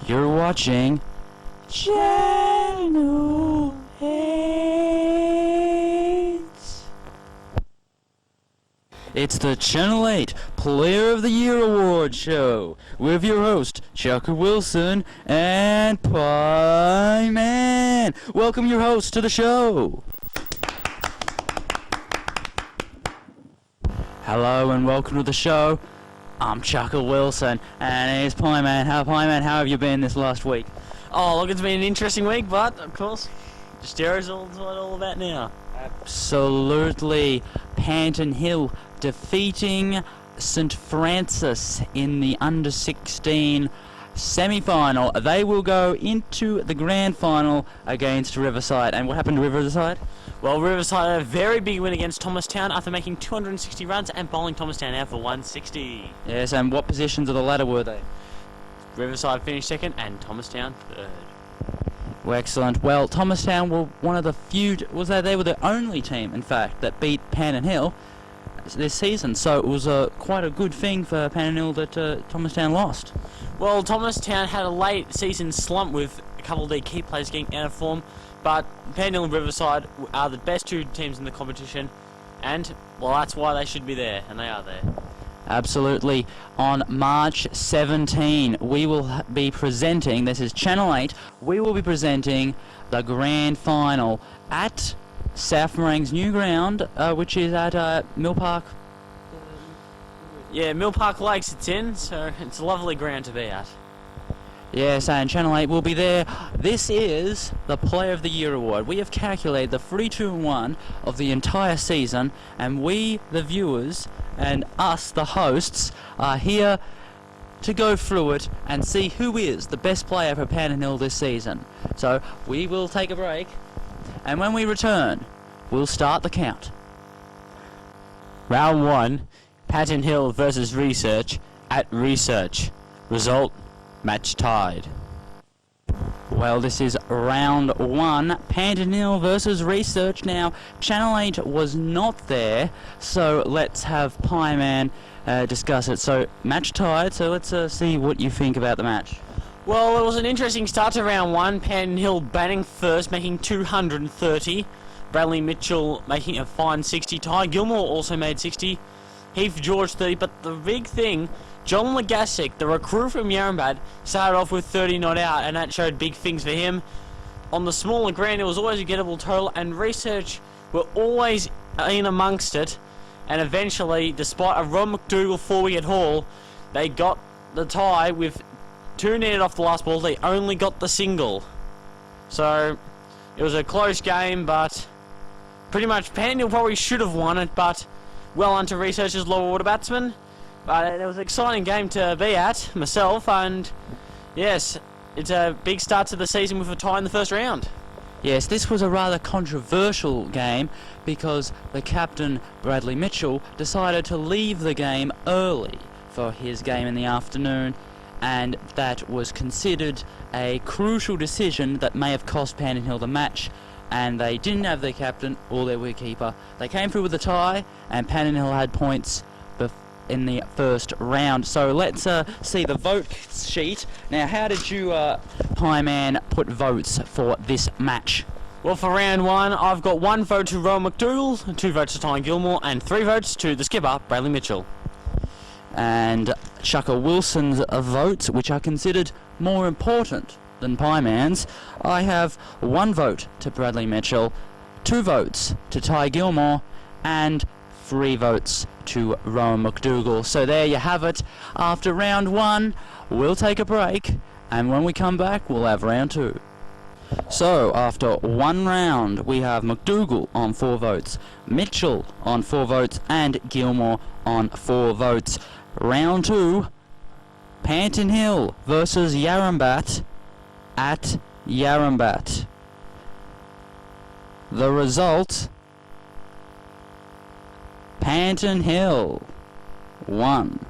You're watching Channel 8. It's the Channel 8 Player of the Year Award Show with your host, Chukka Wilson and Pie Man. Welcome your host to the show. Hello and welcome to the show. I'm Chukka Wilson and here's Pie Man. How have you been this last week? Oh, look, it's been an interesting week, but of course, Steroids all what all about now. Absolutely. Panton Hill defeating St Francis in the under-16 semi-final. They will go into the grand final against Riverside. And what happened to Riverside? Well, Riverside had a very big win against Thomastown after making 260 runs and bowling Thomastown out for 160. Yes, and what positions of the ladder were they? Riverside finished second and Thomastown third. Well, excellent. Well, Thomastown were one of the few, they were the only team, in fact, that beat Panton Hill this season. So it was quite a good thing for Panton Hill that Thomastown lost. Well, Thomastown had a late season slump with a couple of their key players getting out of form, but Panton Hill and Riverside are the best two teams in the competition, and, well, that's why they should be there, and they are there. Absolutely. On March 17, we will be presenting, this is Channel 8, we will be presenting the grand final at South Morang's new ground, which is at Mill Park. Yeah, Mill Park Lakes it's in, so it's a lovely ground to be at. Yes, and Channel 8 will be there. This is the Player of the Year Award. We have calculated the 3-2-1 of the entire season, and we, the viewers, and us, the hosts, are here to go through it and see who is the best player for Panton Hill this season. So, we will take a break, and when we return, we'll start the count. Round 1, Panton Hill versus Research at Research. Result, match tied. Well, this is round 1, Panton Hill versus Research. Now, Channel 8 was not there, so let's have Pie Man discuss it. So, match tied, so let's see what you think about the match. Well, it was an interesting start to round 1. Panton Hill batting first, making 230. Bradley Mitchell making a fine 60. Ty Gilmore also made 60. Heath George 30, but the big thing, John Legasic, the recruit from Yarrambat, started off with 30 not out, and that showed big things for him. On the smaller ground, it was always a gettable total, and Research were always in amongst it, and eventually, despite a Ron McDougall 4-wicket haul, they got the tie with 2 needed off the last ball. They only got the single. So, it was a close game, but pretty much Panton Hill probably should have won it, but well unto Research's lower order batsman. But it was an exciting game to be at, myself, and yes, it's a big start to the season with a tie in the first round. Yes, this was a rather controversial game because the captain, Bradley Mitchell, decided to leave the game early for his game in the afternoon, and that was considered a crucial decision that may have cost Panton Hill the match, and they didn't have their captain or their wicketkeeper. They came through with a tie, and Panton Hill had points in the first round. So let's see the vote sheet. Now, how did you, Pie Man, put votes for this match? Well, for round 1, I've got 1 vote to Ron McDougall, 2 votes to Ty Gilmore, and 3 votes to the skipper, Bradley Mitchell. And Chukka Wilson's votes, which are considered more important than Pie Man's, I have 1 vote to Bradley Mitchell, 2 votes to Ty Gilmore, and 3 votes to Rowan McDougall. So there you have it. After round 1, we'll take a break, and when we come back, we'll have round 2. So, after 1 round, we have McDougall on 4 votes, Mitchell on 4 votes, and Gilmore on 4 votes. Round 2, Panton Hill versus Yarrambat at Yarrambat. The result, Panton Hill 1.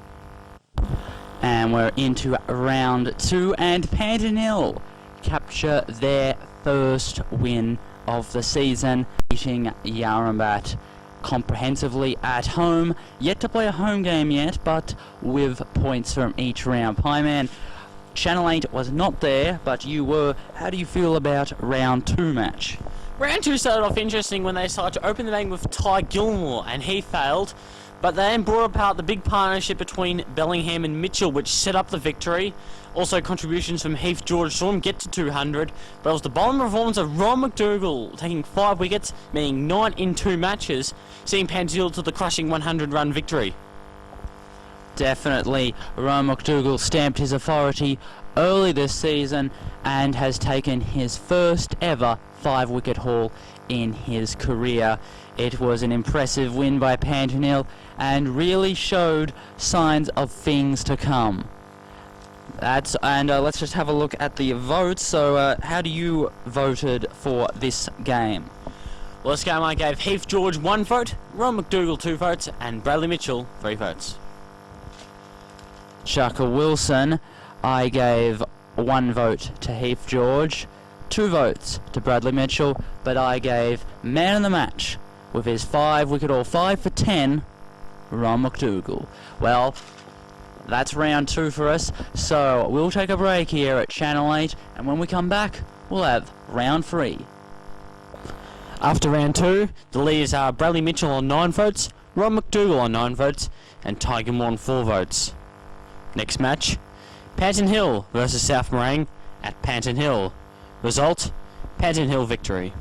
And we're into round 2, and Panton Hill capture their first win of the season, beating Yarrambat comprehensively at home. Yet to play a home game yet, but with points from each round. Pie Man, Channel 8 was not there, but you were. How do you feel about round 2 match? Round 2 started off interesting when they decided to open the game with Ty Gilmore, and he failed. But they then brought apart the big partnership between Bellingham and Mitchell, which set up the victory. Also, contributions from Heath George saw him get to 200. But it was the bowling performance of Ron McDougall, taking 5 wickets, meaning 9 in 2 matches, seeing Panton to the crushing 100-run victory. Definitely, Ron McDougall stamped his authority early this season and has taken his first ever 5-wicket haul in his career. It was an impressive win by Panton and really showed signs of things to come. Let's just have a look at the votes. So, how do you voted for this game? Well, this game I gave Heath George 1 vote, Ron McDougall 2 votes, and Bradley Mitchell 3 votes. Chukka Wilson, I gave 1 vote to Heath George, 2 votes to Bradley Mitchell, but I gave man of the match with his 5-wicket haul, 5 for 10, Ron McDougall. Well, that's round 2 for us, so we'll take a break here at Channel 8, and when we come back, we'll have round 3. After round 2, the leaders are Bradley Mitchell on 9 votes, Ron McDougall on 9 votes, and Ty Gilmore on 4 votes. Next match, Panton Hill versus South Morang at Panton Hill. Result, Panton Hill victory.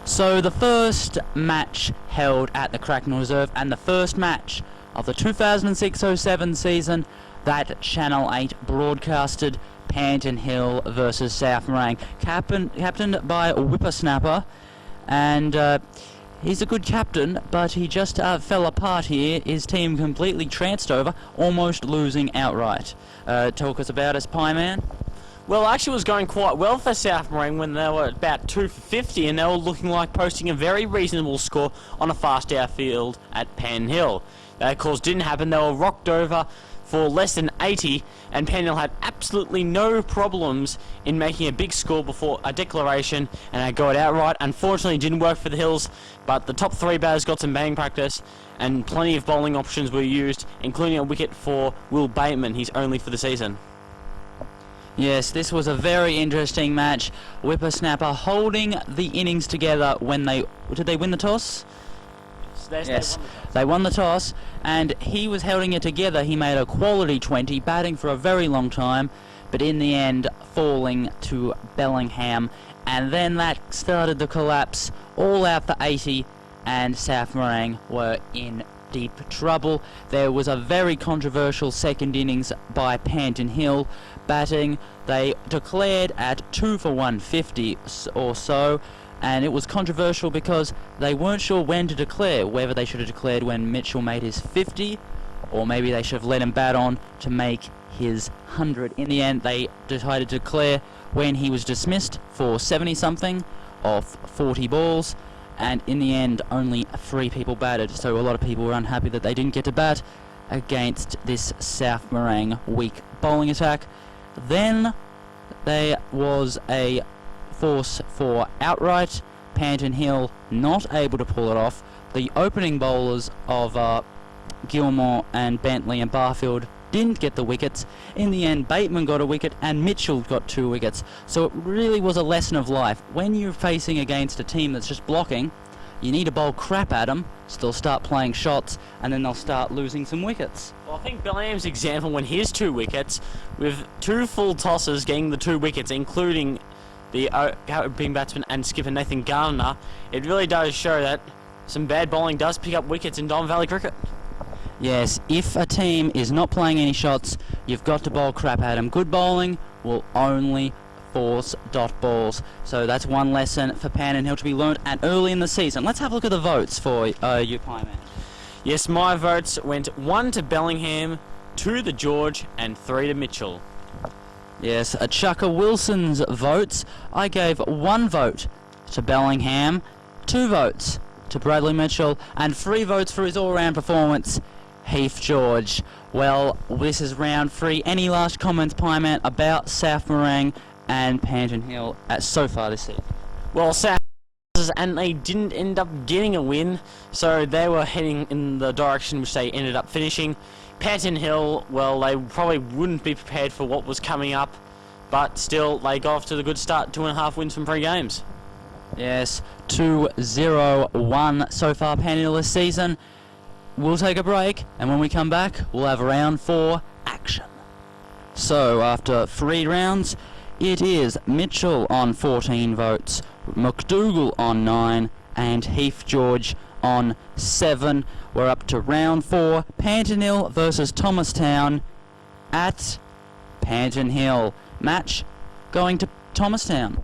So the first match held at the Cracknell Reserve and the first match of the 2006-07 season that Channel 8 broadcasted, Panton Hill versus South Morang, captained by a whippersnapper, and he's a good captain, but he just fell apart here. His team completely tranced over, almost losing outright. Talk us about us, Pie Man. Well, actually, it was going quite well for South Morang when they were about 2 for 50, and they were looking like posting a very reasonable score on a fast outfield at Panton Hill. That, of course, didn't happen. They were rocked over for less than 80, and Panton Hill had absolutely no problems in making a big score before a declaration, and they got it outright. Unfortunately, it didn't work for the Hills, but the top 3 batters got some batting practice, and plenty of bowling options were used, including a wicket for Will Bateman, he's only for the season. Yes, this was a very interesting match. Whippersnapper holding the innings together when they... Did they win the toss? Yes, they won the toss, and he was holding it together. He made a quality 20, batting for a very long time, but in the end falling to Bellingham, and then that started the collapse, all out for 80, and South Morang were in deep trouble. There was a very controversial second innings by Panton Hill batting. They declared at 2 for 150 or so, and it was controversial because they weren't sure when to declare, whether they should have declared when Mitchell made his 50, or maybe they should have let him bat on to make his 100. In the end, they decided to declare when he was dismissed for 70-something off 40 balls, and in the end, only 3 people batted, so a lot of people were unhappy that they didn't get to bat against this South Morang weak bowling attack. Then there was a force for outright. Panton Hill not able to pull it off. The opening bowlers of Gilmore and Bentley and Barfield didn't get the wickets. In the end, Bateman got a wicket and Mitchell got 2 wickets. So it really was a lesson of life. When you're facing against a team that's just blocking, you need to bowl crap at them, so they'll start playing shots, and then they'll start losing some wickets. Well, I think Bellingham's example when his 2 wickets, with 2 full tosses getting the 2 wickets, including the opening batsman and skipper Nathan Garner, it really does show that some bad bowling does pick up wickets in Don Valley cricket. Yes, if a team is not playing any shots, you've got to bowl crap at them. Good bowling will only force dot balls. So that's one lesson for Panton Hill to be learnt and early in the season. Let's have a look at the votes for you, Pie Man. Yes, my votes went 1 to Bellingham, 2 to George, and 3 to Mitchell. Yes, Chukka Wilson's votes. I gave 1 vote to Bellingham, 2 votes to Bradley Mitchell, and 3 votes for his all-round performance, Heath George. Well, this is round 3. Any last comments, Pie Man, about South Morang and Panton Hill so far this season? Well, South, and they didn't end up getting a win, so they were heading in the direction which they ended up finishing. Panton Hill, well, they probably wouldn't be prepared for what was coming up, but still, they got off to the good start, 2.5 wins from 3 games. Yes, 2-0-1 so far, Panton Hill this season. We'll take a break, and when we come back, we'll have round 4 action. So, after 3 rounds, it is Mitchell on 14 votes, McDougall on 9, and Heath George on 7. We're up to round 4, Panton Hill versus Thomastown at Panton Hill. Match going to Thomastown.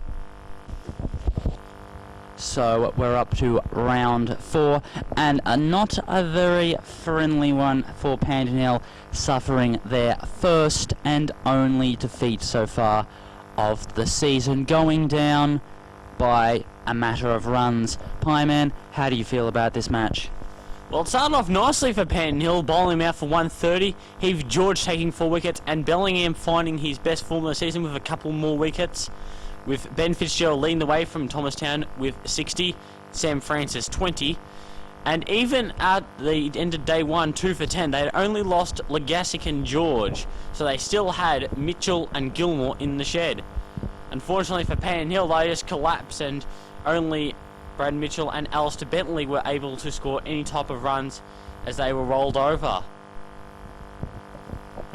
So we're up to round 4, and not a very friendly one for Panton Hill, suffering their first and only defeat so far of the season, going down by a matter of runs. Pieman, how do you feel about this match? Well, it started off nicely for Panton Hill, bowling him out for 130, Heath George taking 4 wickets, and Bellingham finding his best form of the season with a couple more wickets, with Ben Fitzgerald leading the way from Thomastown with 60, Sam Francis 20, and even at the end of day 1, 2 for 10, they had only lost Legasic and George, so they still had Mitchell and Gilmore in the shed. Unfortunately for Panton Hill, they just collapsed, and only Brad Mitchell and Alistair Bentley were able to score any type of runs as they were rolled over.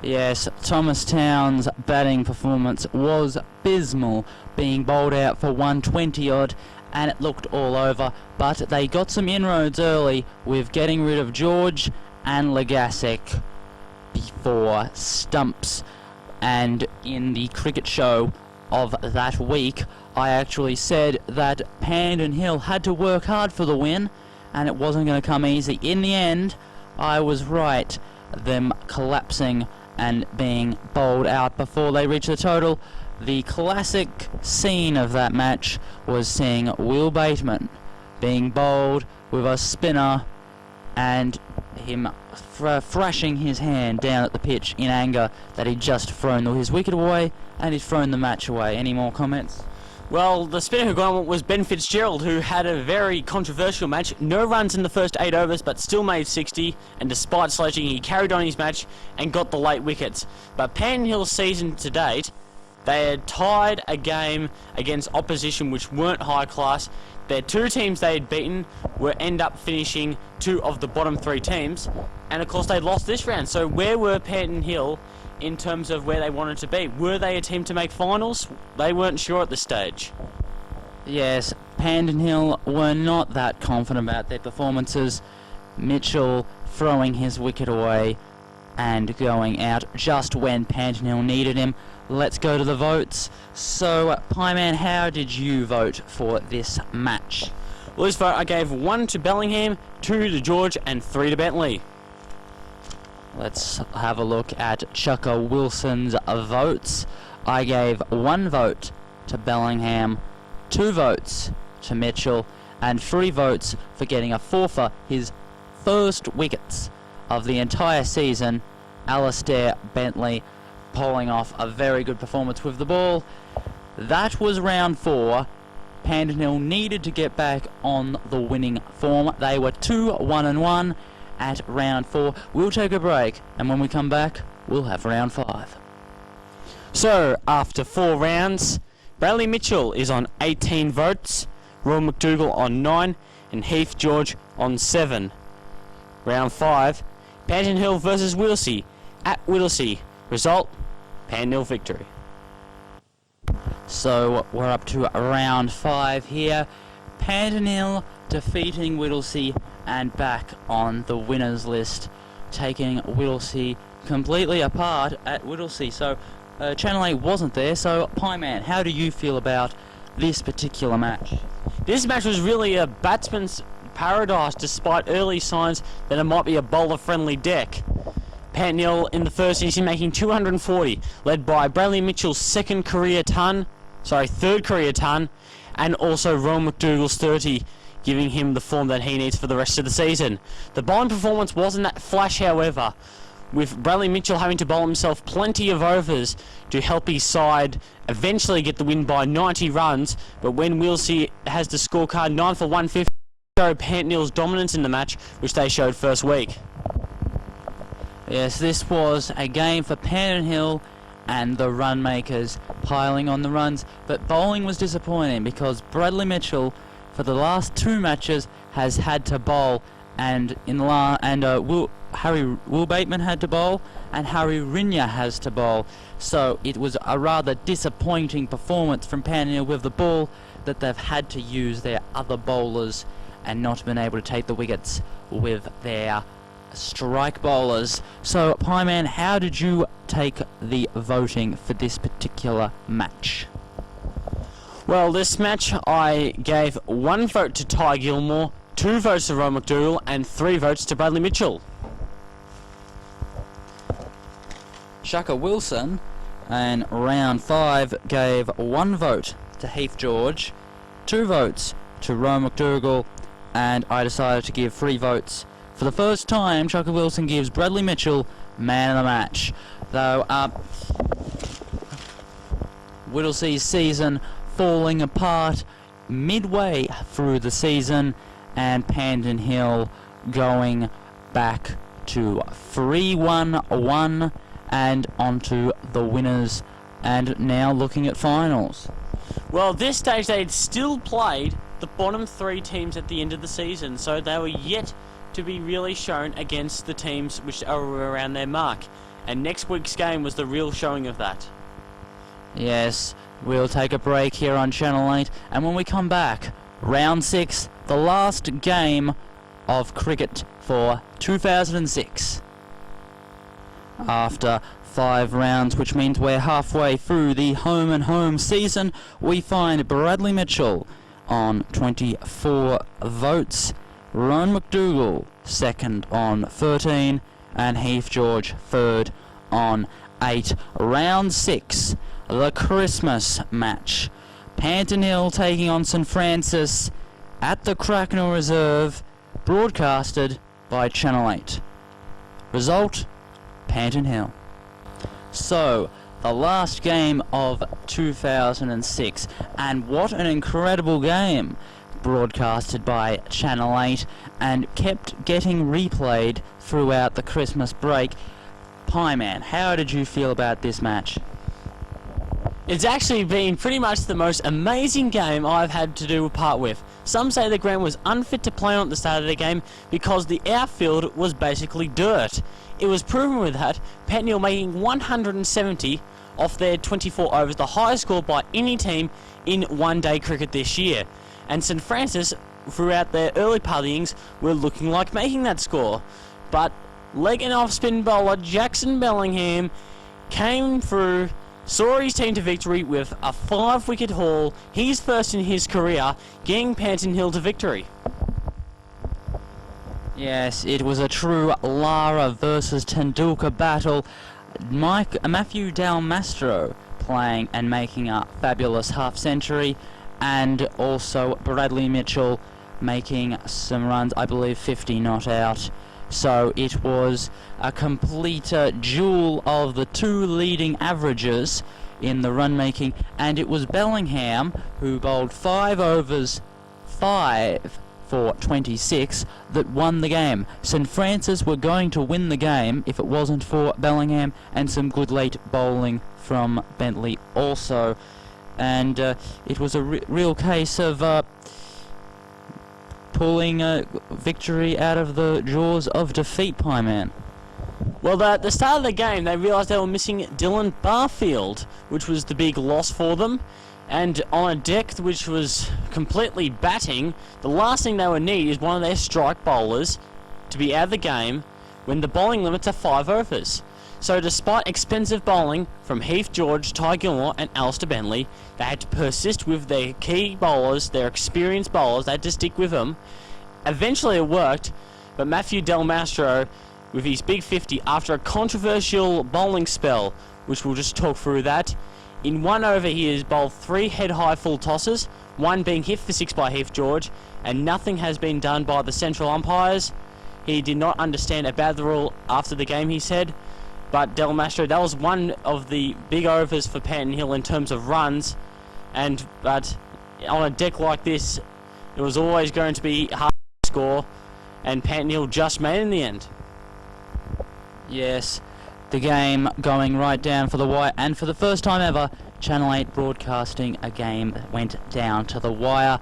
Yes, Thomastown's batting performance was abysmal, being bowled out for 120 odd, and it looked all over, but they got some inroads early with getting rid of George and Legasic before stumps. And in the cricket show of that week, I actually said that Panton Hill had to work hard for the win, and it wasn't going to come easy. In the end, I was right, them collapsing and being bowled out before they reached the total. The classic scene of that match was seeing Will Bateman being bowled with a spinner and him thrashing his hand down at the pitch in anger that he'd just thrown his wicket away and he'd thrown the match away. Any more comments? Well, the spinner who got on was Ben Fitzgerald, who had a very controversial match. No runs in the first 8 overs, but still made 60, and despite sledging, he carried on his match and got the late wickets. But Panton Hill's season to date, they had tied a game against opposition which weren't high class. Their 2 teams they had beaten were end up finishing 2 of the bottom 3 teams, and of course they lost this round. So where were Panton Hill in terms of where they wanted to be? Were they a team to make finals? They weren't sure at this stage. Yes, Panton Hill were not that confident about their performances. Mitchell throwing his wicket away and going out just when Panton Hill needed him. Let's go to the votes. So, Pieman, how did you vote for this match? Well, this vote I gave 1 to Bellingham, 2 to George, and 3 to Bentley. Let's have a look at Chukka Wilson's votes. I gave 1 vote to Bellingham, 2 votes to Mitchell, and 3 votes for getting a 4 for his first wickets of the entire season, Alistair Bentley, pulling off a very good performance with the ball. That was round 4. Panton Hill needed to get back on the winning form. They were 2-1-1 at round 4. We'll take a break, and when we come back, we'll have round 5. So, after 4 rounds, Bradley Mitchell is on 18 votes, Roy McDougall on 9, and Heath George on 7. Round 5, Panton Hill versus Whittlesea at Whittlesea. Result, Panton Hill victory. So we're up to round 5 here. Panton Hill defeating Whittlesea and back on the winners list, taking Whittlesea completely apart at Whittlesea. So Channel 8 wasn't there, so Pieman, how do you feel about this particular match? This match was really a batsman's paradise, despite early signs that it might be a bowler-friendly deck. Panton Hill in the first innings making 240, led by Bradley Mitchell's third career ton, and also Ron McDougall's 30, giving him the form that he needs for the rest of the season. The bowling performance wasn't that flash, however, with Bradley Mitchell having to bowl himself plenty of overs to help his side eventually get the win by 90 runs, but when Whittlesea has the scorecard 9 for 150, show Panton Hill's dominance in the match, which they showed first week. Yes, this was a game for Panton Hill and the run makers piling on the runs, but bowling was disappointing because Bradley Mitchell for the last 2 matches has had to bowl, and Will Bateman had to bowl and Harry Rinya has to bowl. So it was a rather disappointing performance from Panton Hill with the ball, that they've had to use their other bowlers and not been able to take the wickets with their strike bowlers. So, Pieman, how did you take the voting for this particular match? Well, this match I gave 1 vote to Ty Gilmore, 2 votes to Ron McDougall, and 3 votes to Bradley Mitchell. Chukka Wilson in round 5 gave 1 vote to Heath George, 2 votes to Ron McDougall, and I decided to give 3 votes. For the first time, Chukka Wilson gives Bradley Mitchell man of the match. Though, Whittlesea's season falling apart midway through the season, and Panton Hill going back to 3-1-1 and onto the winners, and now looking at finals. Well, at this stage they'd still played the bottom 3 teams at the end of the season, so they were yet to be really shown against the teams which are around their mark. And next week's game was the real showing of that. Yes, we'll take a break here on Channel 8, and when we come back, round 6, the last game of cricket for 2006. After 5 rounds, which means we're halfway through the home and home season, we find Bradley Mitchell on 24 votes, Ron McDougall second on 13, and Heath George third on 8. Round 6, the Christmas match. Panton Hill taking on St Francis at the Cracknell Reserve, broadcasted by Channel 8. Result, Panton Hill. So, the last game of 2006, and what an incredible game, broadcasted by Channel 8 and kept getting replayed throughout the Christmas break. Pieman, how did you feel about this match? It's actually been pretty much the most amazing game I've had to do a part with. Some say the ground was unfit to play on at the start of the game because the outfield was basically dirt. It was proven with that, Panton Hill making 170 off their 24 overs, the highest score by any team in one-day cricket this year. And St Francis, throughout their early part of the innings, were looking like making that score. But leg and off spin bowler Jackson Bellingham came through, saw his team to victory with a 5-wicket haul, his first in his career, getting Panton Hill to victory. Yes, it was a true Lara versus Tendulkar battle. Matthew Del Mastro playing and making a fabulous half-century, and also Bradley Mitchell making some runs, I believe 50 not out. So it was a complete duel of the 2 leading averages in the run making, and it was Bellingham who bowled 5 overs, 5 for 26, that won the game. St Francis were going to win the game if it wasn't for Bellingham and some good late bowling from Bentley also. And it was a real case of pulling a victory out of the jaws of defeat, Pieman. Well, at the start of the game, they realised they were missing Dylan Barfield, which was the big loss for them. And on a deck which was completely batting, the last thing they would need is one of their strike bowlers to be out of the game when the bowling limits are 5 overs. So despite expensive bowling from Heath George, Ty Gilmore and Alistair Bentley, they had to persist with their key bowlers, their experienced bowlers. They had to stick with them. Eventually it worked, but Matthew Del Mastro, with his big 50 after a controversial bowling spell, which we'll just talk through that, in 1 over he has bowled 3 head-high full tosses, 1 being hit for 6 by Heath George, and nothing has been done by the central umpires. He did not understand about the rule after the game, he said. But Del Mastro, that was one of the big overs for Panton Hill in terms of runs. But on a deck like this, it was always going to be hard to score, and Panton Hill just made in the end. Yes, the game going right down for the wire, and for the first time ever, Channel 8 broadcasting a game that went down to the wire.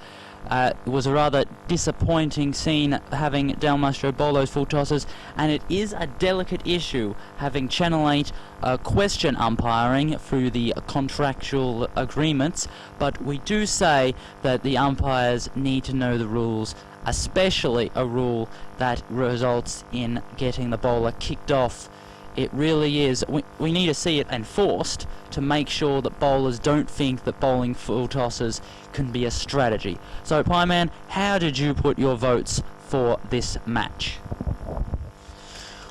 It was a rather disappointing scene having Del Mastro bowl those full tosses, and it is a delicate issue having Channel 8 question umpiring through the contractual agreements, but we do say that the umpires need to know the rules, especially a rule that results in getting the bowler kicked off. It really is. We need to see it enforced to make sure that bowlers don't think that bowling full tosses can be a strategy. So, Pieman, how did you put your votes for this match?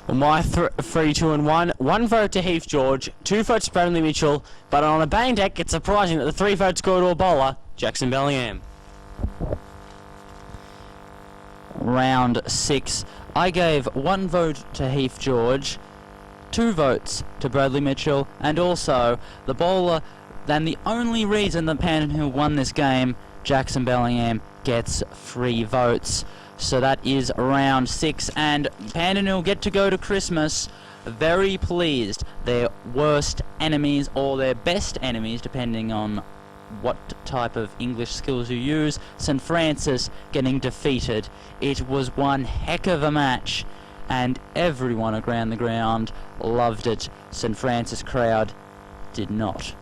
Well, my 3, 2 and 1. 1 vote to Heath George, 2 votes to Bradley Mitchell, but on a bang deck, it's surprising that the 3 votes go to a bowler, Jackson Bellingham. Round 6. I gave 1 vote to Heath George, 2 votes to Bradley Mitchell, and also the bowler, and the only reason that Panton won this game, Jackson Bellingham, gets 3 votes. So that is round 6, and Panton will get to go to Christmas very pleased. Their worst enemies, or their best enemies, depending on what type of English skills you use, St. Francis getting defeated. It was one heck of a match, and everyone around the ground loved it. St. Francis crowd did not.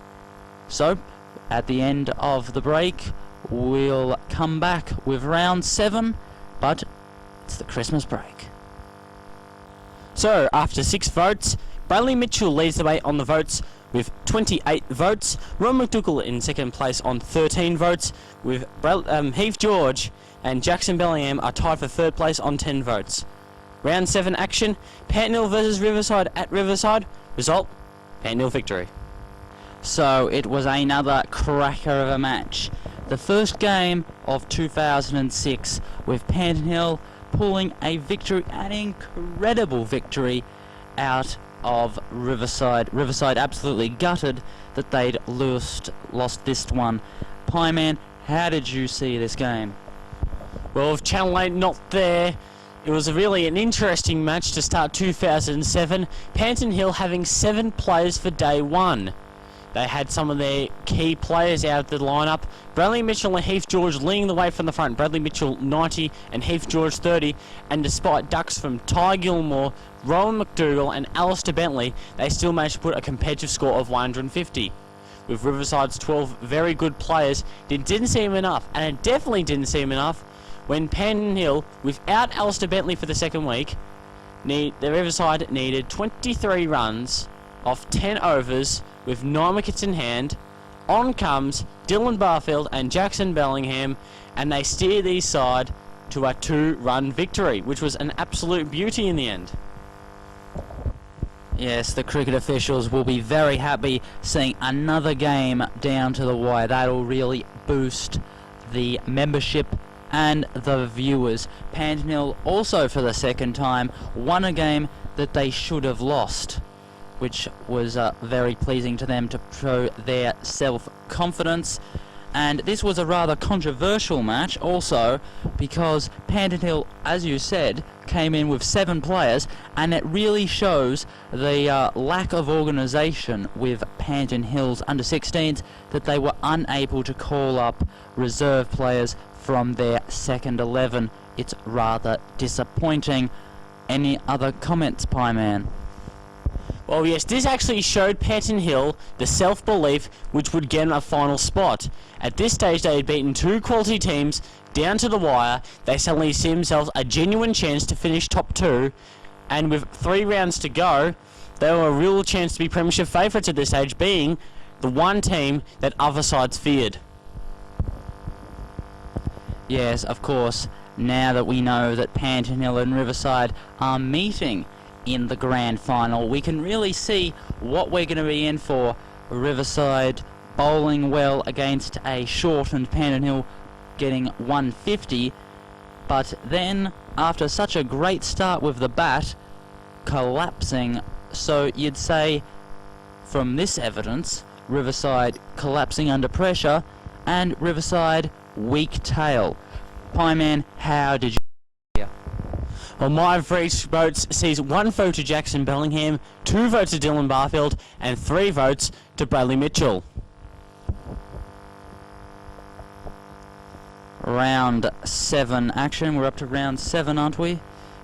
So, at the end of the break, we'll come back with round 7, but it's the Christmas break. So, after 6 votes, Bradley Mitchell leads the way on the votes with 28 votes. Ron McDougall in second place on 13 votes, with Heath George and Jackson Bellingham are tied for third place on 10 votes. Round 7 action, Panton versus Riverside at Riverside. Result, Panton victory. So it was another cracker of a match. The first game of 2006, with Panton pulling a victory, an incredible victory out of Riverside. Riverside absolutely gutted that they'd lost this one. Pieman, how did you see this game? Well, with Channel 8 not there, it was really an interesting match to start 2007. Panton Hill having 7 players for day 1. They had some of their key players out of the lineup. Bradley Mitchell and Heath George leading the way from the front. Bradley Mitchell 90 and Heath George 30. And despite ducks from Ty Gilmore, Rowan McDougall and Alistair Bentley, they still managed to put a competitive score of 150. With Riverside's 12 very good players, it didn't seem enough, and it definitely didn't seem enough when Panton Hill, without Alistair Bentley for the second week, the Riverside needed 23 runs off 10 overs with 9 wickets in hand. On comes Dylan Barfield and Jackson Bellingham, and they steer these side to a 2-run victory, which was an absolute beauty in the end. Yes, the cricket officials will be very happy seeing another game down to the wire. That'll really boost the membership and the viewers. Panton Hill also, for the second time, won a game that they should have lost, which was very pleasing to them to show their self-confidence. And this was a rather controversial match also, because Panton Hill, as you said, came in with 7 players, and it really shows the lack of organisation with Panton Hill's under-16s, that they were unable to call up reserve players from their second 11. It's rather disappointing. Any other comments, Pieman? Well, yes, this actually showed Panton Hill the self-belief which would get them a final spot. At this stage, they had beaten 2 quality teams down to the wire. They suddenly see themselves a genuine chance to finish top 2, and with 3 rounds to go, they were a real chance to be premiership favourites at this stage, being the one team that other sides feared. Yes, of course, now that we know that Panton Hill and Riverside are meeting in the grand final, we can really see what we're going to be in for. Riverside bowling well against a shortened Panton Hill, getting 150, but then after such a great start with the bat, collapsing. So you'd say, from this evidence, Riverside collapsing under pressure, and Riverside weak tail. Pieman, how did you... Well, my votes sees 1 vote to Jackson Bellingham, 2 votes to Dylan Barfield, and 3 votes to Bradley Mitchell. Round 7 action. We're up to round 7, aren't we?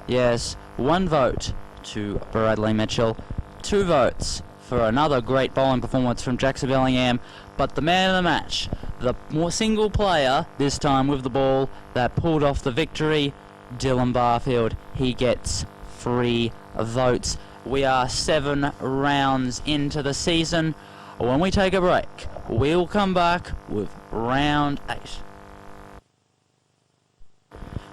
Yes. 1 vote to Bradley Mitchell, 2 votes for another great bowling performance from Jackson Bellingham, but the man of the match, the more single player, this time with the ball, that pulled off the victory, Dylan Barfield. He gets 3 votes. We are 7 rounds into the season. When we take a break, we'll come back with round 8.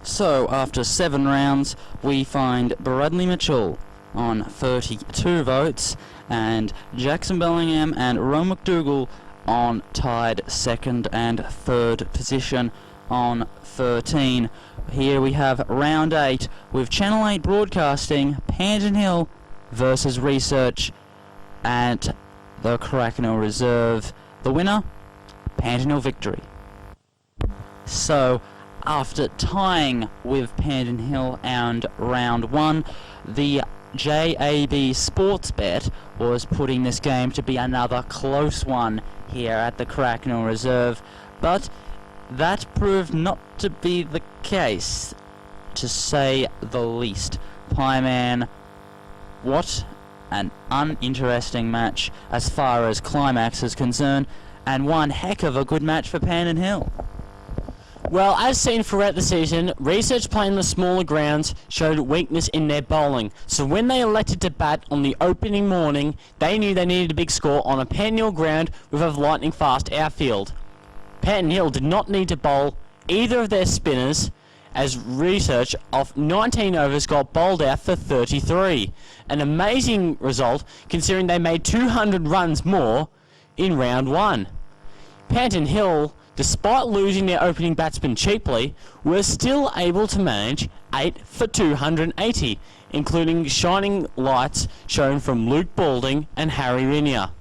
So, after 7 rounds, we find Bradley Mitchell on 32 votes, and Jackson Bellingham and Ron McDougall on tied 2nd and 3rd position on 13. Here we have round 8 with Channel 8 Broadcasting, Panton Hill versus Research at the Cracknell Reserve. The winner, Panton Hill victory. So, after tying with Panton Hill and round 1, the JAB Sportsbet was putting this game to be another close one here at the Cracknell Reserve, but that proved not to be the case, to say the least. Pieman, what an uninteresting match as far as climax is concerned, and one heck of a good match for Panton Hill. Well, as seen throughout the season, Research playing the smaller grounds showed weakness in their bowling. So when they elected to bat on the opening morning, they knew they needed a big score on a Panton Hill ground with a lightning fast outfield. Panton Hill did not need to bowl either of their spinners, as Research off 19 overs got bowled out for 33. An amazing result considering they made 200 runs more in round 1. Panton Hill, despite losing their opening batsman cheaply, were still able to manage 8 for 280, including shining lights shown from Luke Balding and Harry Rinier.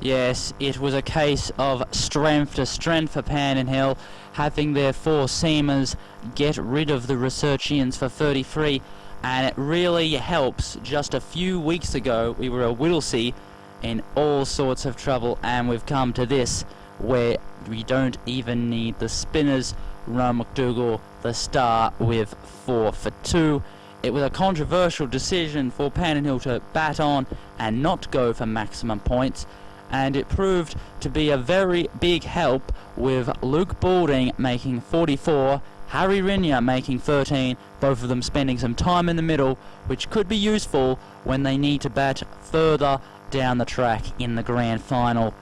Yes, it was a case of strength to strength for Panton Hill, having their 4 seamers get rid of the Researchians for 33, and it really helps. Just a few weeks ago, we were a Whittlesea in all sorts of trouble, and we've come to this where we don't even need the spinners. Ron McDougall, the star, with 4 for 2. It was a controversial decision for Panton Hill to bat on and not go for maximum points, and it proved to be a very big help, with Luke Balding making 44, Harry Rinier making 13, both of them spending some time in the middle, which could be useful when they need to bat further down the track in the grand final.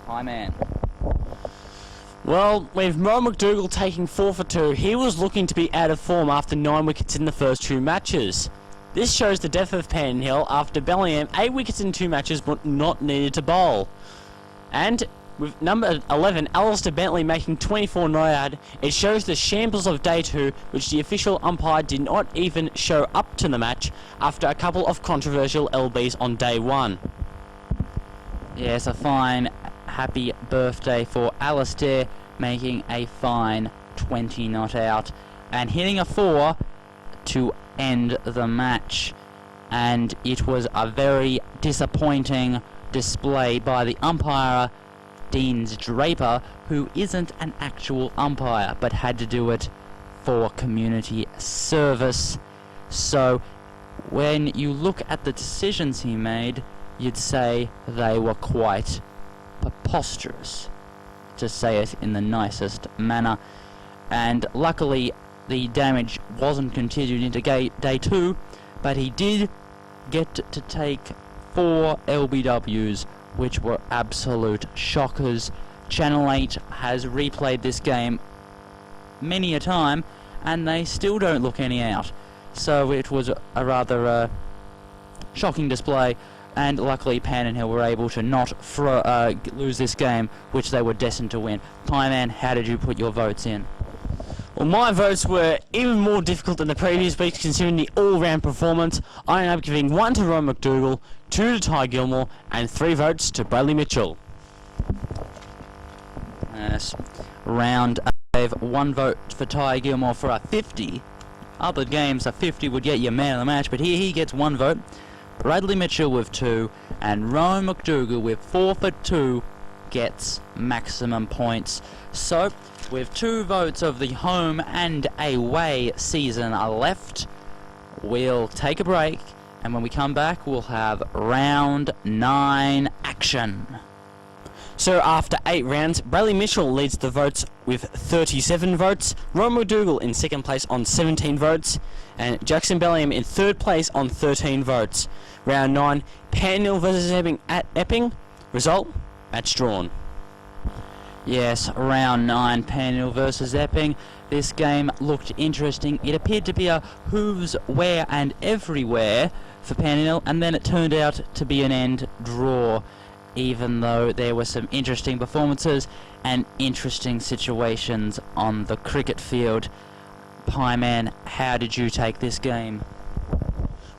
Hi, man. Well, with Ron McDougall taking 4 for 2, he was looking to be out of form after 9 wickets in the first 2 matches. This shows the depth of Panton Hill after Bellingham 8 wickets in 2 matches but not needed to bowl. And with number 11, Alistair Bentley making 24 not out, it shows the shambles of day 2, which the official umpire did not even show up to the match after a couple of controversial LBs on day 1. Yes, a fine happy birthday for Alistair, making a fine 20 not out and hitting a 4 to end the match. And it was a very disappointing display by the umpire, Deans Draper, who isn't an actual umpire but had to do it for community service. So when you look at the decisions he made, you'd say they were quite preposterous, to say it in the nicest manner. And luckily the damage wasn't continued into day 2, but he did get to take 4 LBWs, which were absolute shockers. Channel 8 has replayed this game many a time, and they still don't look any out. So it was a rather shocking display, and luckily Panton Hill were able to not lose this game, which they were destined to win. Pieman, how did you put your votes in? Well, my votes were even more difficult than the previous weeks, considering the all-round performance. I ended up giving 1 to Ron McDougall, 2 to Ty Gilmore, and 3 votes to Bradley Mitchell. Yes. Round 8. gave 1 vote for Ty Gilmore for a 50. Other games, a 50 would get you man of the match, but here he gets 1 vote. Bradley Mitchell with 2, and Rowan McDougall with 4 for 2 gets maximum points. So, with 2 votes of the home and away season left, we'll take a break, and when we come back, we'll have round 9 action. So after 8 rounds, Bradley Mitchell leads the votes with 37 votes, Ron McDougall in second place on 17 votes, and Jackson Bellingham in third place on 13 votes. Round 9, Panton versus Epping at Epping. Result, match drawn. Yes, round 9, Panton versus Epping. This game looked interesting. It appeared to be a who's, where and everywhere for Panton, and then it turned out to be an end draw, even though there were some interesting performances and interesting situations on the cricket field. Pieman, how did you take this game?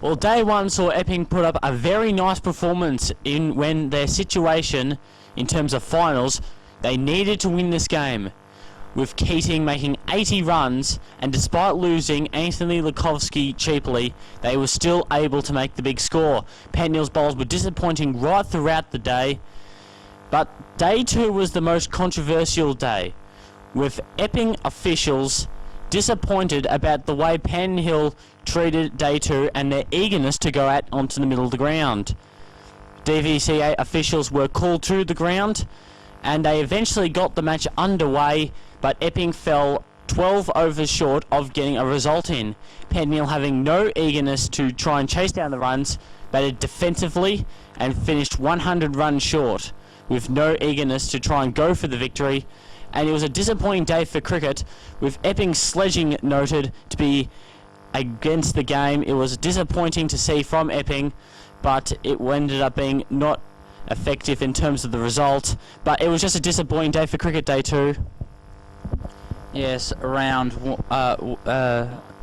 Well, day 1 saw Epping put up a very nice performance when their situation, in terms of finals, they needed to win this game, with Keating making 80 runs, and despite losing Anthony Lukovsky cheaply, they were still able to make the big score. Panton's bowls were disappointing right throughout the day, but day 2 was the most controversial day, with Epping officials disappointed about the way Panton treated day 2 and their eagerness to go out onto the middle of the ground. DVCA officials were called to the ground, and they eventually got the match underway, but Epping fell 12 overs short of getting a result in. Panton having no eagerness to try and chase down the runs, batted defensively and finished 100 runs short, with no eagerness to try and go for the victory. And it was a disappointing day for cricket, with Epping's sledging noted to be against the game. It was disappointing to see from Epping, but it ended up being not effective in terms of the result. But it was just a disappointing day for cricket, day 2. Yes, round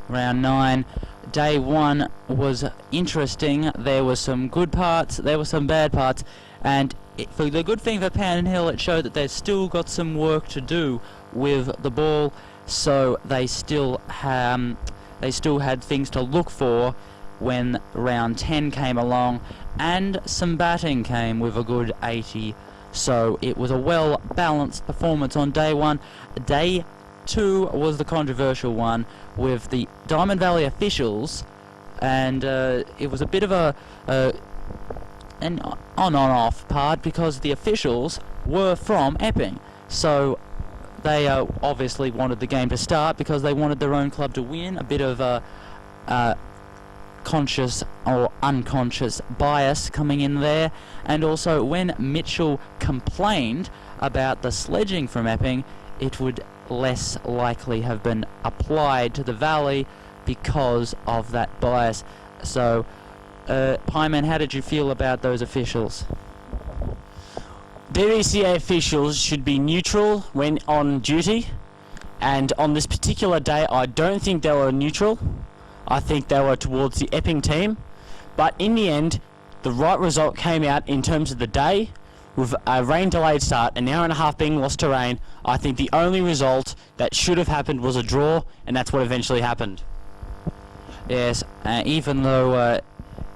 9. Day 1 was interesting. There were some good parts, there were some bad parts, and for the good thing for Panton Hill, it showed that they've still got some work to do with the ball, so they still had things to look for when round 10 came along, and some batting came with a good 80. So it was a well-balanced performance on day 1. Day 2 was the controversial one with the Diamond Valley officials, and it was a bit of an on-off part because the officials were from Epping. So they obviously wanted the game to start because they wanted their own club to win. A bit of a conscious or unconscious bias coming in there. And also when Mitchell complained about the sledging from Epping, it would less likely have been applied to the Valley because of that bias. So Pieman, how did you feel about those officials? BVCA officials should be neutral when on duty, and on this particular day I don't think they were neutral. I think they were towards the Epping team, but in the end the right result came out in terms of the day. With a rain delayed start, an hour and a half being lost to rain, I think the only result that should have happened was a draw, and that's what eventually happened. Yes, even though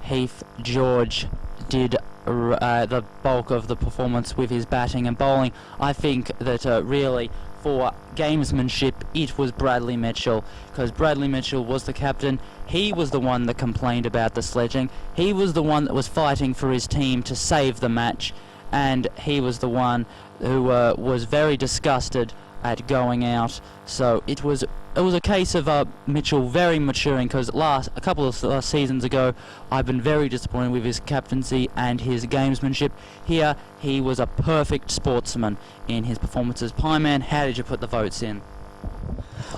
Heath George did the bulk of the performance with his batting and bowling, I think that really for gamesmanship it was Bradley Mitchell, because Bradley Mitchell was the captain. He was the one that complained about the sledging. He was the one that was fighting for his team to save the match, and he was the one who was very disgusted at going out. So it was a case of Mitchell very maturing, because a couple of seasons ago I've been very disappointed with his captaincy and his gamesmanship. Here he was a perfect sportsman in his performances. Pieman, how did you put the votes in?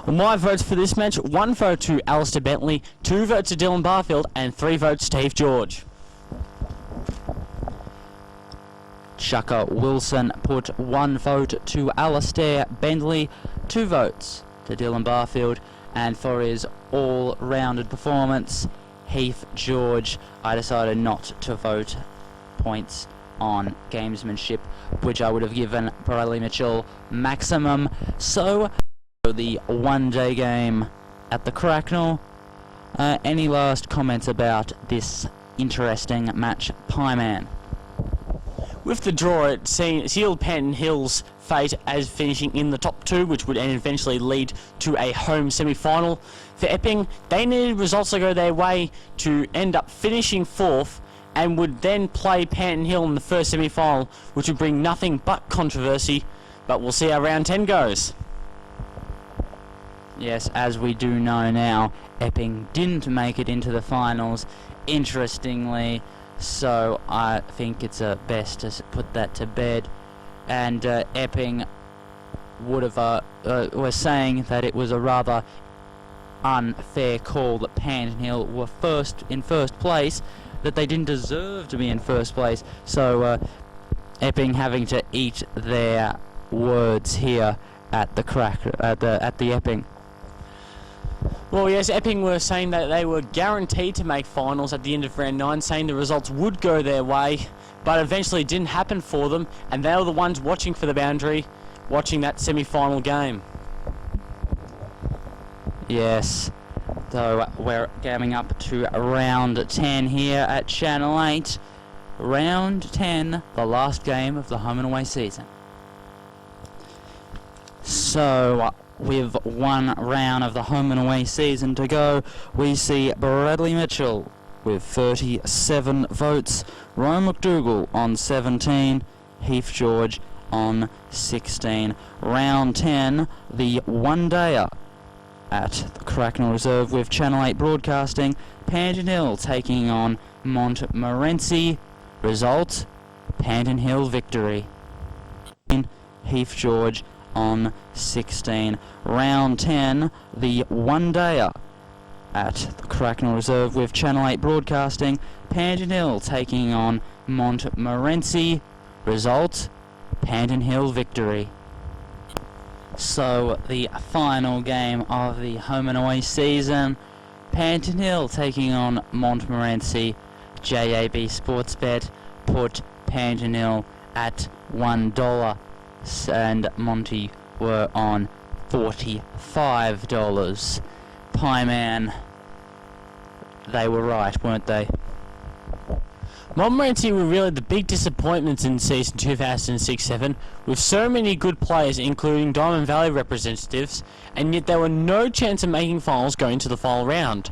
Well, my votes for this match: 1 vote to Alistair Bentley, 2 votes to Dylan Barfield, and 3 votes to Heath George. Chukka Wilson put 1 vote to Alistair Bentley, 2 votes to Dylan Barfield, and for his all-rounded performance, Heath George, I decided not to vote points on gamesmanship, which I would have given Bradley Mitchell maximum. So the one-day game at the Cracknell. Any last comments about this interesting match, Pieman? With the draw, it sealed Panton Hill's fate as finishing in the top two, which would eventually lead to a home semi-final. For Epping, they needed results to go their way to end up finishing fourth, and would then play Panton Hill in the first semi-final, which would bring nothing but controversy. But we'll see how round 10 goes. Yes, as we do know now, Epping didn't make it into the finals, interestingly, so I think it's best to put that to bed. And Epping would have were saying that it was a rather unfair call that Panton Hill were in first place, that they didn't deserve to be in first place. So Epping having to eat their words here at the Epping. Well, yes, Epping were saying that they were guaranteed to make finals at the end of round 9, saying the results would go their way, but eventually it didn't happen for them, and they were the ones watching for the boundary, watching that semi-final game. Yes, so we're coming up to round 10 here at Channel 8. Round 10, the last game of the home and away season. So, with one round of the home and away season to go, we see Bradley Mitchell with 37 votes, Ryan McDougall on 17, Heath George on 16. Round 10, the one-dayer at the Cracknell Reserve with Channel 8 broadcasting, Panton Hill taking on Montmorency. Result, Panton Hill victory. Heath George on 16. Round 10, the one-dayer at the Cracknell Reserve with Channel 8 broadcasting, Panton Hill taking on Montmorency. Result, Panton Hill victory. So the final game of the home and away season, Panton Hill taking on Montmorency. JAB Sportsbet put Panton Hill at $1 and Monty were on $45. Pieman, they were right, weren't they? Montmorency were really the big disappointments in season 2006-07, with so many good players including Diamond Valley representatives, and yet there were no chance of making finals going to the final round.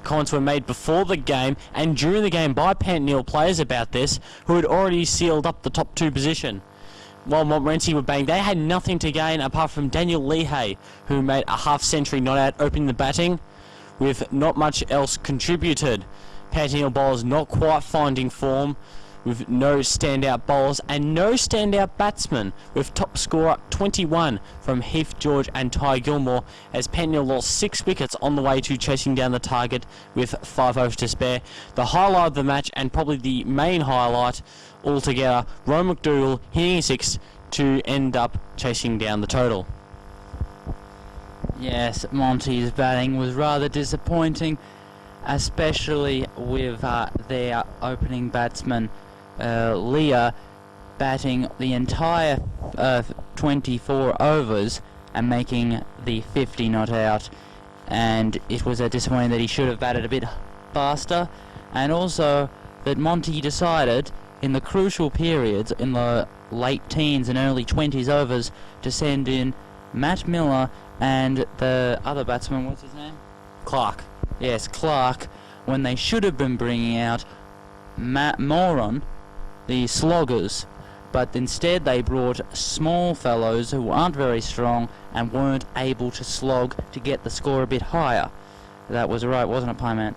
Comments were made before the game and during the game by Panton Hill players about this, who had already sealed up the top 2 position. While Montmorency were bang, they had nothing to gain apart from Daniel Lehigh, who made a half-century not out opening the batting, with not much else contributed. Panton Hill bowlers not quite finding form, with no standout bowlers and no standout batsmen, with top scorer 21 from Heath George and Ty Gilmore, as Panton Hill lost 6 wickets on the way to chasing down the target with 5 overs to spare. The highlight of the match, and probably the main highlight altogether, Ryan McDougall hitting a 6 to end up chasing down the total. Yes, Monty's batting was rather disappointing, especially with their opening batsman Leah batting the entire 24 overs and making the 50 not out, and it was disappointing that he should have batted a bit faster, and also that Monty decided in the crucial periods in the late teens and early 20s overs to send in Matt Miller and the other batsman, what's his name? Clark. Yes, Clark, when they should have been bringing out Matt Moran, the sloggers, but instead they brought small fellows who aren't very strong and weren't able to slog to get the score a bit higher. That was right, wasn't it, Pieman?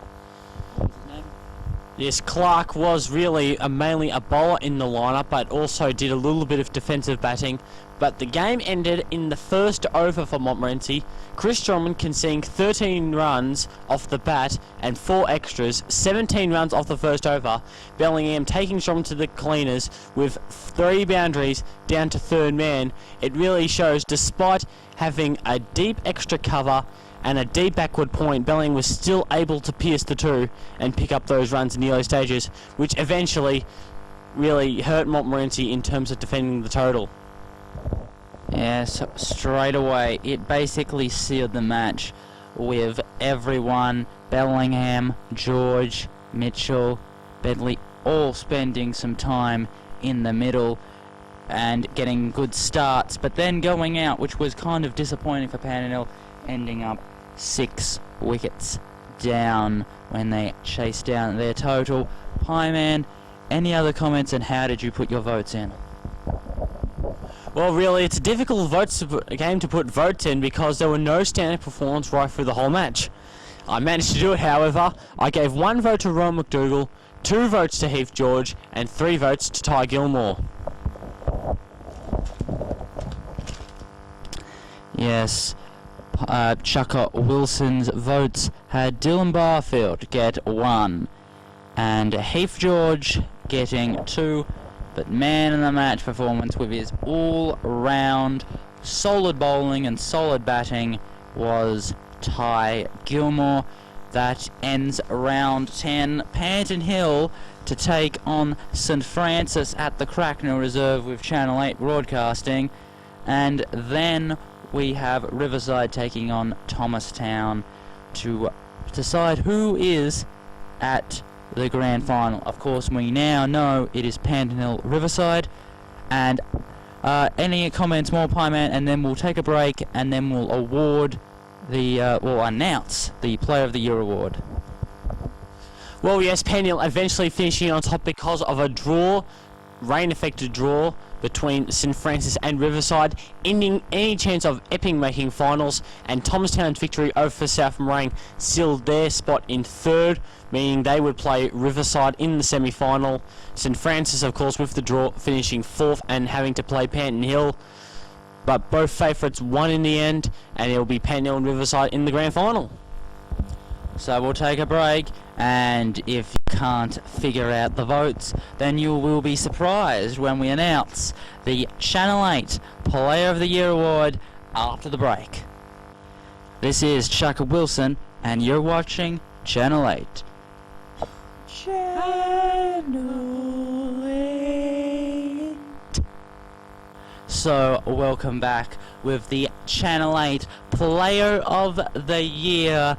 Yes, Clark was really mainly a bowler in the lineup, but also did a little bit of defensive batting. But the game ended in the first over for Montmorency. Chris Strongman conceding 13 runs off the bat and 4 extras, 17 runs off the first over. Bellingham taking Strongman to the cleaners with 3 boundaries down to third man. It really shows, despite having a deep extra cover and a deep backward point, Bellingham was still able to pierce the 2 and pick up those runs in the early stages, which eventually really hurt Montmorency in terms of defending the total. Yes, straight away. It basically sealed the match with everyone, Bellingham, George, Mitchell, Bentley, all spending some time in the middle and getting good starts, but then going out, which was kind of disappointing for Panton, ending up 6 wickets down when they chased down their total. Pieman, any other comments, and how did you put your votes in? Well, really, it's a difficult game to put votes in because there were no standard performance right through the whole match. I managed to do it, however. I gave 1 vote to Ron McDougall, 2 votes to Heath George, and 3 votes to Ty Gilmore. Yes, Chukka Wilson's votes had Dylan Barfield get 1 and Heath George getting 2, but man in the match performance with his all-round solid bowling and solid batting was Ty Gilmore. That ends round 10. Panton Hill to take on St Francis at the Cracknell Reserve with Channel 8 broadcasting, and then we have Riverside taking on Thomastown to decide who is at the grand final. Of course, we now know it is Panton Hill Riverside. And any comments more, Pieman, and then we'll take a break, and then we'll award the we'll announce the Player of the Year award. Well, yes, Panton Hill eventually finishing on top because of a draw, rain-affected draw between St Francis and Riverside, ending any chance of Epping making finals, and Thomastown's victory over South Morang sealed their spot in 3rd, meaning they would play Riverside in the semi-final. St Francis, of course, with the draw, finishing 4th and having to play Panton Hill, but both favourites won in the end, and it will be Panton Hill and Riverside in the grand final. So we'll take a break, and if you can't figure out the votes, then you will be surprised when we announce the Channel 8 Player of the Year award after the break. This is Chukka Wilson, and you're watching Channel 8. Channel 8. So, welcome back with the Channel 8 Player of the Year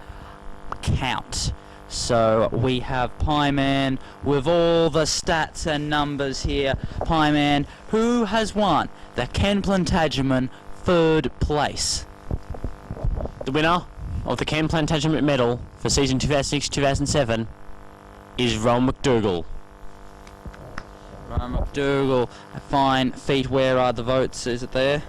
count. So we have Pieman with all the stats and numbers here. Pieman, who has won the Ken Plantagenet 3rd place? The winner of the Ken Plantagenet medal for season 2006-2007 is Ron McDougall. Ron McDougall, a fine feat. Where are the votes? Is it there?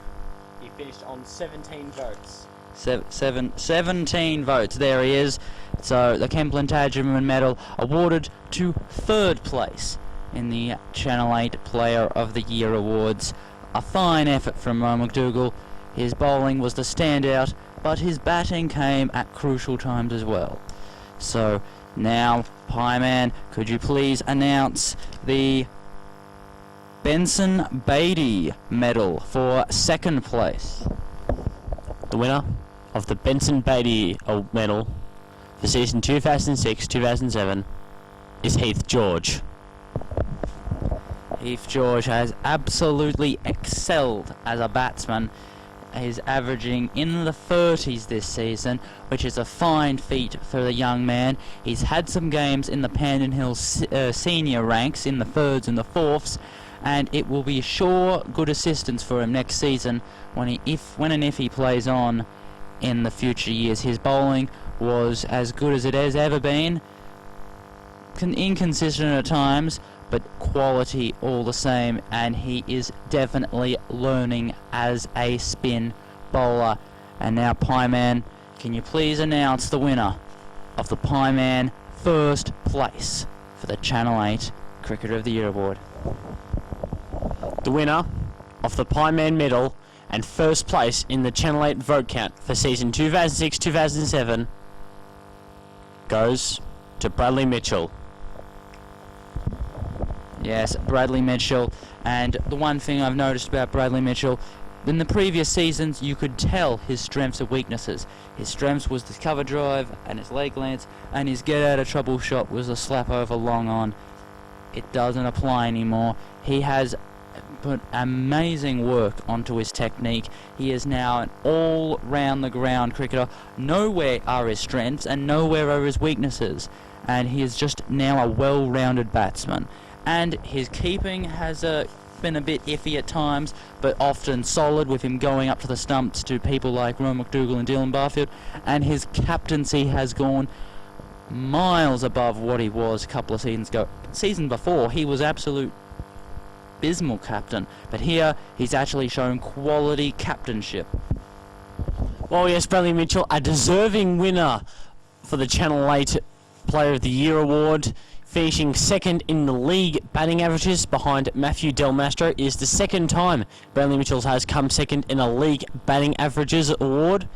He finished on 17 votes. 17 votes. There he is. So the Ken Plantagenet medal awarded to 3rd place in the Channel 8 Player of the Year awards. A fine effort from Ron McDougall. His bowling was the standout, but his batting came at crucial times as well. So now, Pieman, could you please announce the Benson Beatty medal for 2nd place? The winner of the Benson Beatty medal for season 2006-2007 is Heath George. Heath George has absolutely excelled as a batsman. He's averaging in the 30s this season, which is a fine feat for the young man. He's had some games in the Panton Hill senior ranks in the 3rds and the 4ths, and it will be sure good assistance for him next season when and if he plays on in the future years. His bowling was as good as it has ever been, inconsistent at times, but quality all the same, and he is definitely learning as a spin bowler. And now, Pieman, can you please announce the winner of the Pieman 1st place for the Channel 8 Cricketer of the Year award? The winner of the Pieman medal and 1st place in the Channel 8 vote count for season 2006-2007 goes to Bradley Mitchell. Yes, Bradley Mitchell. And the one thing I've noticed about Bradley Mitchell, in the previous seasons you could tell his strengths and weaknesses. His strengths was the cover drive and his leg lengths, and his get out of trouble shot was a slap over long on. It doesn't apply anymore. He has put amazing work onto his technique. He is now an all-round-the-ground cricketer. Nowhere are his strengths and nowhere are his weaknesses. And he is just now a well-rounded batsman. And his keeping has been a bit iffy at times, but often solid, with him going up to the stumps to people like Ron McDougall and Dylan Barfield. And his captaincy has gone miles above what he was a couple of seasons ago. Season before, he was absolute abysmal captain, but here he's actually shown quality captainship. Well, yes, Bradley Mitchell, a deserving winner for the Channel 8 Player of the Year award, finishing second in the league batting averages behind Matthew Del Mastro. It is the second time Bradley Mitchell has come second in a league batting averages award,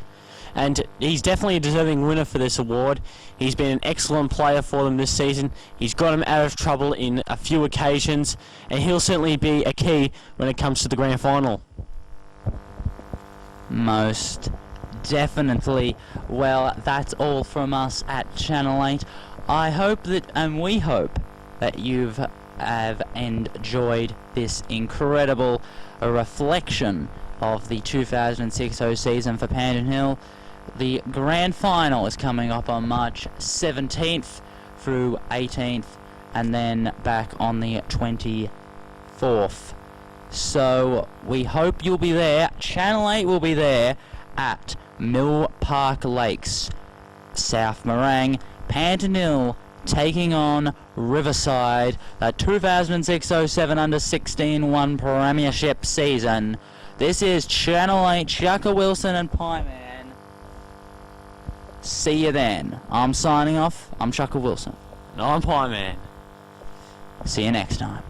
and he's definitely a deserving winner for this award. He's been an excellent player for them this season. He's got them out of trouble in a few occasions, and he'll certainly be a key when it comes to the grand final. Most definitely. Well, that's all from us at Channel 8. I hope that, and we hope that you have enjoyed this incredible reflection of the 2006-0 season for Panton Hill. The grand final is coming up on March 17th through 18th, and then back on the 24th. So we hope you'll be there. Channel 8 will be there at Mill Park Lakes, South Morang. Panton Hill taking on Riverside, the 2006-07 under-16 1 premiership season. This is Channel 8, Chukka, Wilson and Pieman. See you then. I'm signing off. I'm Chukka Wilson. And I'm Pieman. See you next time.